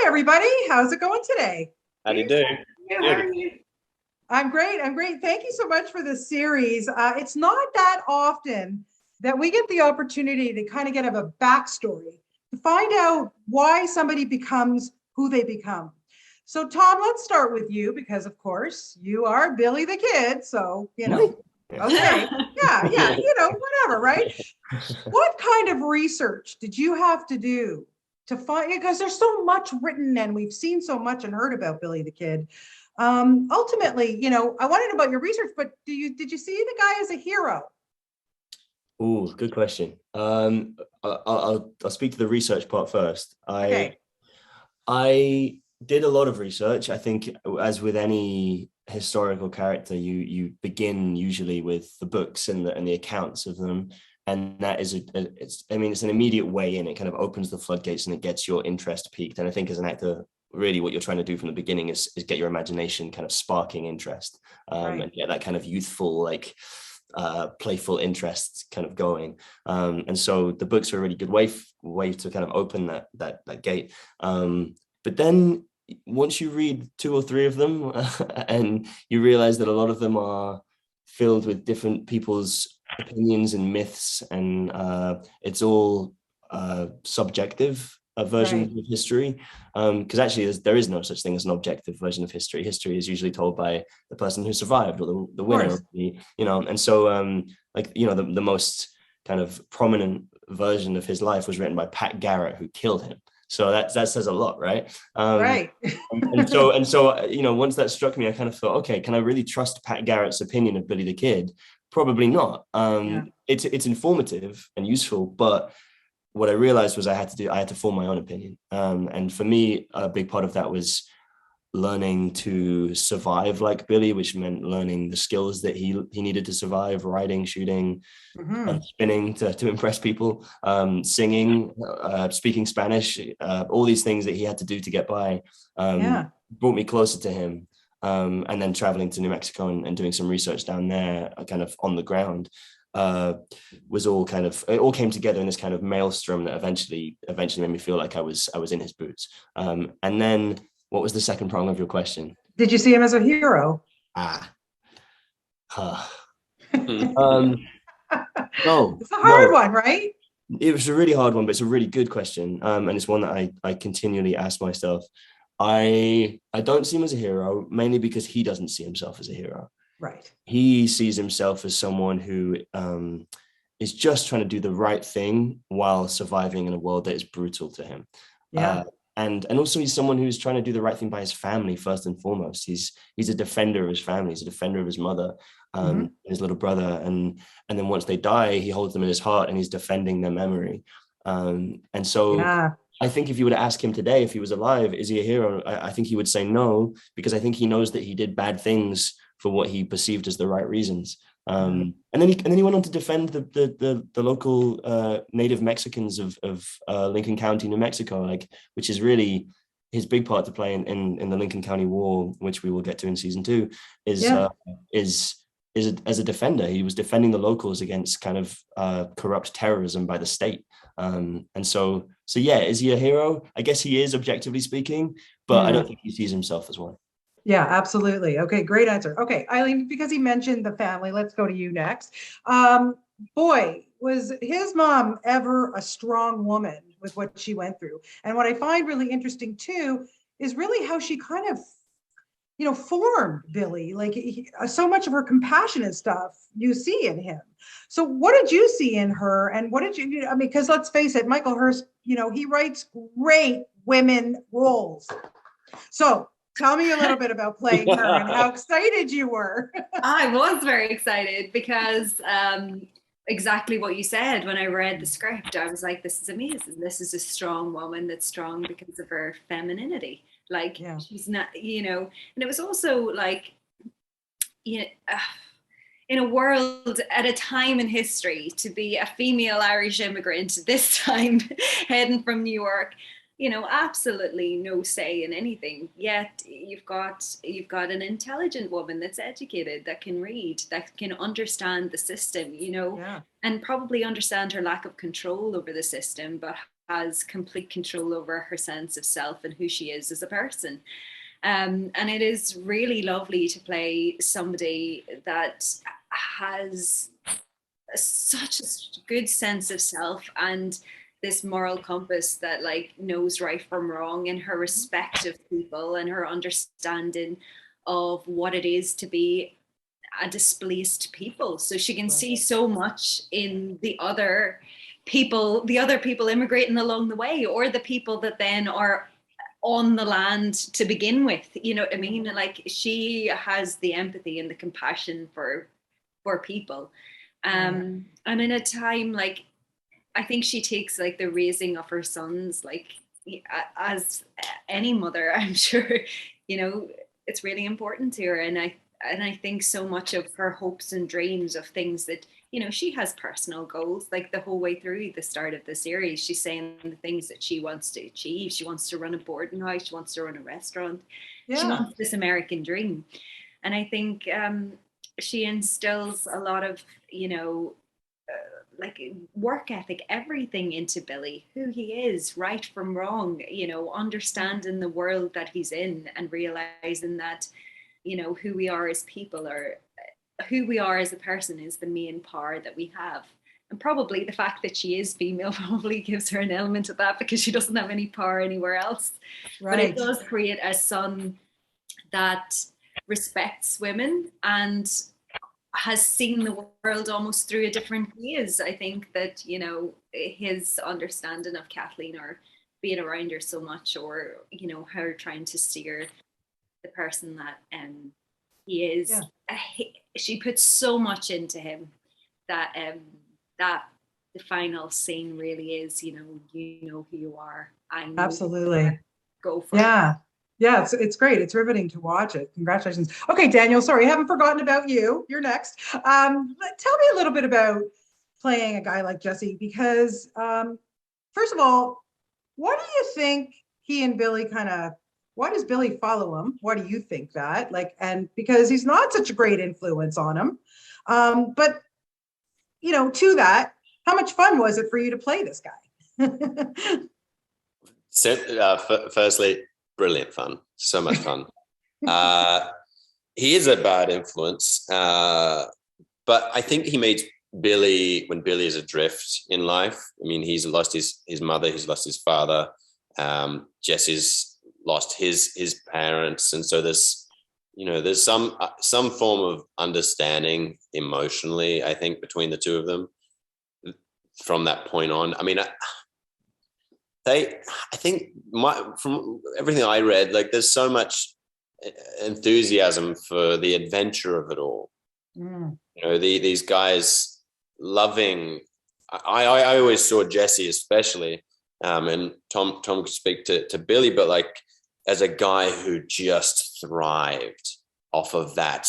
Hi, everybody. How's it going today? How do you do? How Good. are you? I'm great. I'm great. Thank you so much for this series. It's not that often that we get the opportunity to kind of get a backstory to find out why somebody becomes who they become. So, Tom, let's start with you because, of course, you are Billy the Kid. So, Really? okay. Yeah, whatever, right? What kind of research did you have to do to find, because there's so much written and we've seen so much and heard about Billy the Kid. Ultimately, I wanted to know about your research, but did you see the guy as a hero? Ooh, good question. I'll speak to the research part first. Okay. I did a lot of research. I think, as with any historical character, you begin usually with the books and the accounts of them, and that is it's an immediate way in. It kind of opens the floodgates and it gets your interest piqued. And I think as an actor, really what you're trying to do from the beginning is get your imagination kind of sparking interest, Right. and get that kind of youthful, like playful interest kind of going. And so the books are a really good way to kind of open that gate. But then once you read two or three of them, and you realize that a lot of them are filled with different people's opinions and myths, and it's all subjective versions Right. of history, because actually there is no such thing as an objective version of history. History is usually told by the person who survived, or the winner, and so the most kind of prominent version of his life was written by Pat Garrett, who killed him. So that says a lot, right? Right. And so once that struck me, I kind of thought, okay, can I really trust Pat Garrett's opinion of Billy the Kid? Probably not. Yeah. It's informative and useful, but what I realized was I had to form my own opinion. And for me, a big part of that was learning to survive like Billy, which meant learning the skills that he needed to survive: writing, shooting, Mhm. spinning to impress people, singing, speaking Spanish, all these things that he had to do to get by, Yeah. brought me closer to him. And then traveling to New Mexico and doing some research down there, kind of on the ground, was all kind of, it all came together in this kind of maelstrom that eventually made me feel like I was in his boots. And then, what was the second prong of your question? Did you see him as a hero? Ah, huh. Hmm. No, It's a hard no. one, right? It was a really hard one, but it's a really good question. And it's one that I continually ask myself. I don't see him as a hero, mainly because he doesn't see himself as a hero. Right. He sees himself as someone who is just trying to do the right thing while surviving in a world that is brutal to him. Yeah. Uh, and also he's someone who's trying to do the right thing by his family first and foremost. He's a defender of his family. He's a defender of his mother, Mhm. his little brother, and then once they die, he holds them in his heart and he's defending their memory. And so Yeah. I think if you were to ask him today if he was alive, is he a hero? I think he would say no, because I think he knows that he did bad things for what he perceived as the right reasons. Yeah. And then he went on to defend the local native Mexicans of Lincoln County, New Mexico, like, which is really his big part to play in the Lincoln County War, which we will get to in season 2. Is Yeah. as a defender, he was defending the locals against kind of corrupt terrorism by the state. And so yeah, is he a hero? I guess he is, objectively speaking, but I don't think he sees himself as one. Yeah, absolutely. Okay, great answer. Okay, Eileen, because he mentioned the family, let's go to you next. Boy, was his mom ever a strong woman with what she went through. And what I find really interesting too is really how she kind of, formed Billy. Like so much of her compassion and stuff you see in him. So what did you see in her? And what did you, I mean, because let's face it, Michael Hurst, he writes great women roles. So tell me a little bit about playing her and how excited you were. I was very excited because exactly what you said. When I read the script, I was like, this is amazing. This is a strong woman that's strong because of her femininity. Like, Yeah. she's not, and it was also like, you know, in a world at a time in history, to be a female Irish immigrant this time heading from New York, absolutely no say in anything. Yet you've got an intelligent woman that's educated, that can read, that can understand the system, Yeah. and probably understand her lack of control over the system, but has complete control over her sense of self and who she is as a person. And it is really lovely to play somebody that has such a good sense of self and this moral compass that like knows right from wrong, and her respect of people and her understanding of what it is to be a displaced people. So she can see so much in the other people immigrating along the way, or the people that then are on the land to begin with. You know what I mean? Like, she has the empathy and the compassion for people. And in a time like, I think she takes like the raising of her sons, like as any mother, I'm sure, you know, it's really important to her. And I think so much of her hopes and dreams of things that, you know, she has personal goals, like the whole way through the start of the series, she's saying the things that she wants to achieve. She wants to run a boarding house. She wants to run a restaurant. Yeah. She wants this American dream. And I think she instills a lot of, you know, like work ethic, everything into Billy, who he is, right from wrong, you know, understanding the world that he's in and realizing that, you know, who we are as people, or who we are as a person, is the main power that we have. And probably the fact that she is female probably gives her an element of that, because she doesn't have any power anywhere else. Right. But it does create a son that respects women and has seen the world almost through a different gaze. I think that, you know, his understanding of Kathleen, or being around her so much, or, you know, her trying to steer the person that he is, she puts so much into him that that the final scene really is, you know who you are. I know. Absolutely. Go for it. Yeah, it's great. It's riveting to watch it. Congratulations. Okay, Daniel, sorry, I haven't forgotten about you. You're next. Tell me a little bit about playing a guy like Jesse, because first of all, what do you think he and Billy why does Billy follow him? Why do you think that? Like, and because he's not such a great influence on him. But, you know, to that, how much fun was it for you to play this guy? Firstly, brilliant fun. So much fun. He is a bad influence, but I think he made Billy, when Billy is adrift in life. I mean, he's lost his mother, he's lost his father. Jesse's lost his parents, and so there's some form of understanding emotionally, I think, between the two of them from that point on. I mean, I think from everything I read, like, there's so much enthusiasm for the adventure of it all. You know, these guys loving. I always saw Jesse, especially, and Tom could speak to Billy, but like, as a guy who just thrived off of that.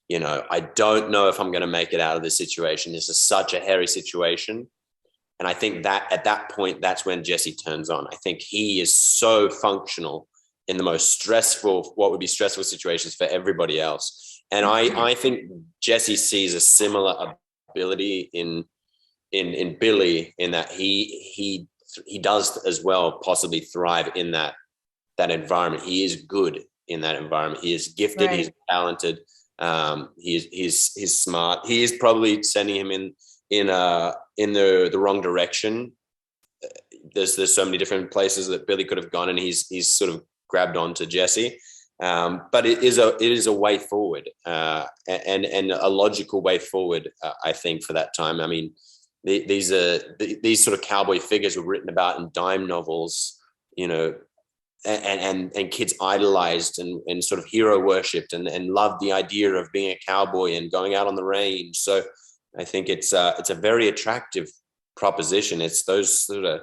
You know, I don't know if I'm going to make it out of this situation. This is such a hairy situation. And I think that at that point, that's when Jesse turns on. I think he is so functional in the most stressful, what would be stressful situations for everybody else. And I think Jesse sees a similar ability in Billy, in that he does as well possibly thrive in that environment. He is good in that environment. He is gifted. Right. He's talented. He's smart. He is probably sending him in the wrong direction. There's so many different places that Billy could have gone, and he's sort of grabbed onto Jesse. But it is a way forward, and a logical way forward, I think, for that time. I mean, these sort of cowboy figures were written about in dime novels, you know, and kids idolized and sort of hero worshipped and loved the idea of being a cowboy and going out on the range. So I think it's a very attractive proposition. It's those sort of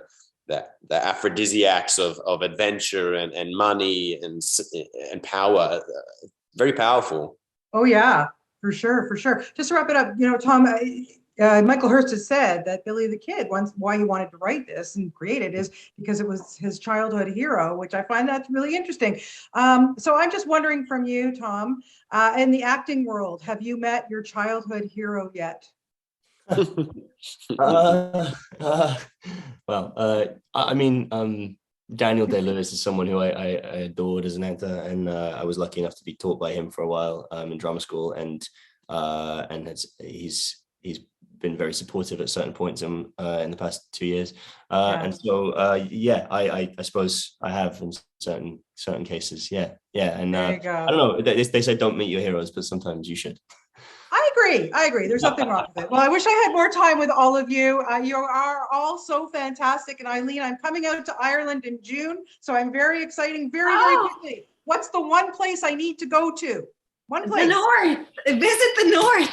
the aphrodisiacs of adventure and money and power. Very powerful. Oh yeah, for sure. Just to wrap it up, you know, Tom, Michael Hurst has said that Billy the Kid, why he wanted to write this and create it is because it was his childhood hero, which I find that's really interesting. So I'm just wondering from you, Tom, in the acting world, have you met your childhood hero yet? I mean, Daniel Day-Lewis is someone who I adored as an actor, and I was lucky enough to be taught by him for a while in drama school, and he's been very supportive at certain points in the past 2 years, and so yeah, I suppose I have in certain cases, yeah, and There you go. I don't know. They say don't meet your heroes, but sometimes you should. I agree. There's nothing wrong with it. Well, I wish I had more time with all of you. You are all so fantastic. And Eileen, I'm coming out to Ireland in June, so I'm very exciting. Very quickly. What's the one place I need to go to? One place. The north. Visit the north.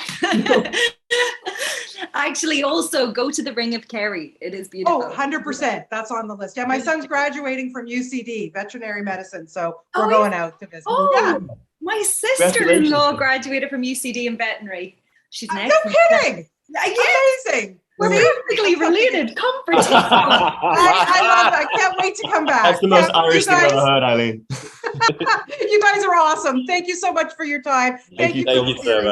Actually, also go to the Ring of Kerry. It is beautiful. Oh, 100%. That's on the list. Yeah, my son's graduating from UCD, veterinary medicine. So we're going out to visit. Oh, yeah. My sister-in-law graduated from UCD in veterinary. She's next. No kidding. Amazing. We're basically related. Comforting. I love it. I can't wait to come back. That's the most Irish thing I've ever heard, Eileen. You guys are awesome. Thank you so much for your time. Thank you so much.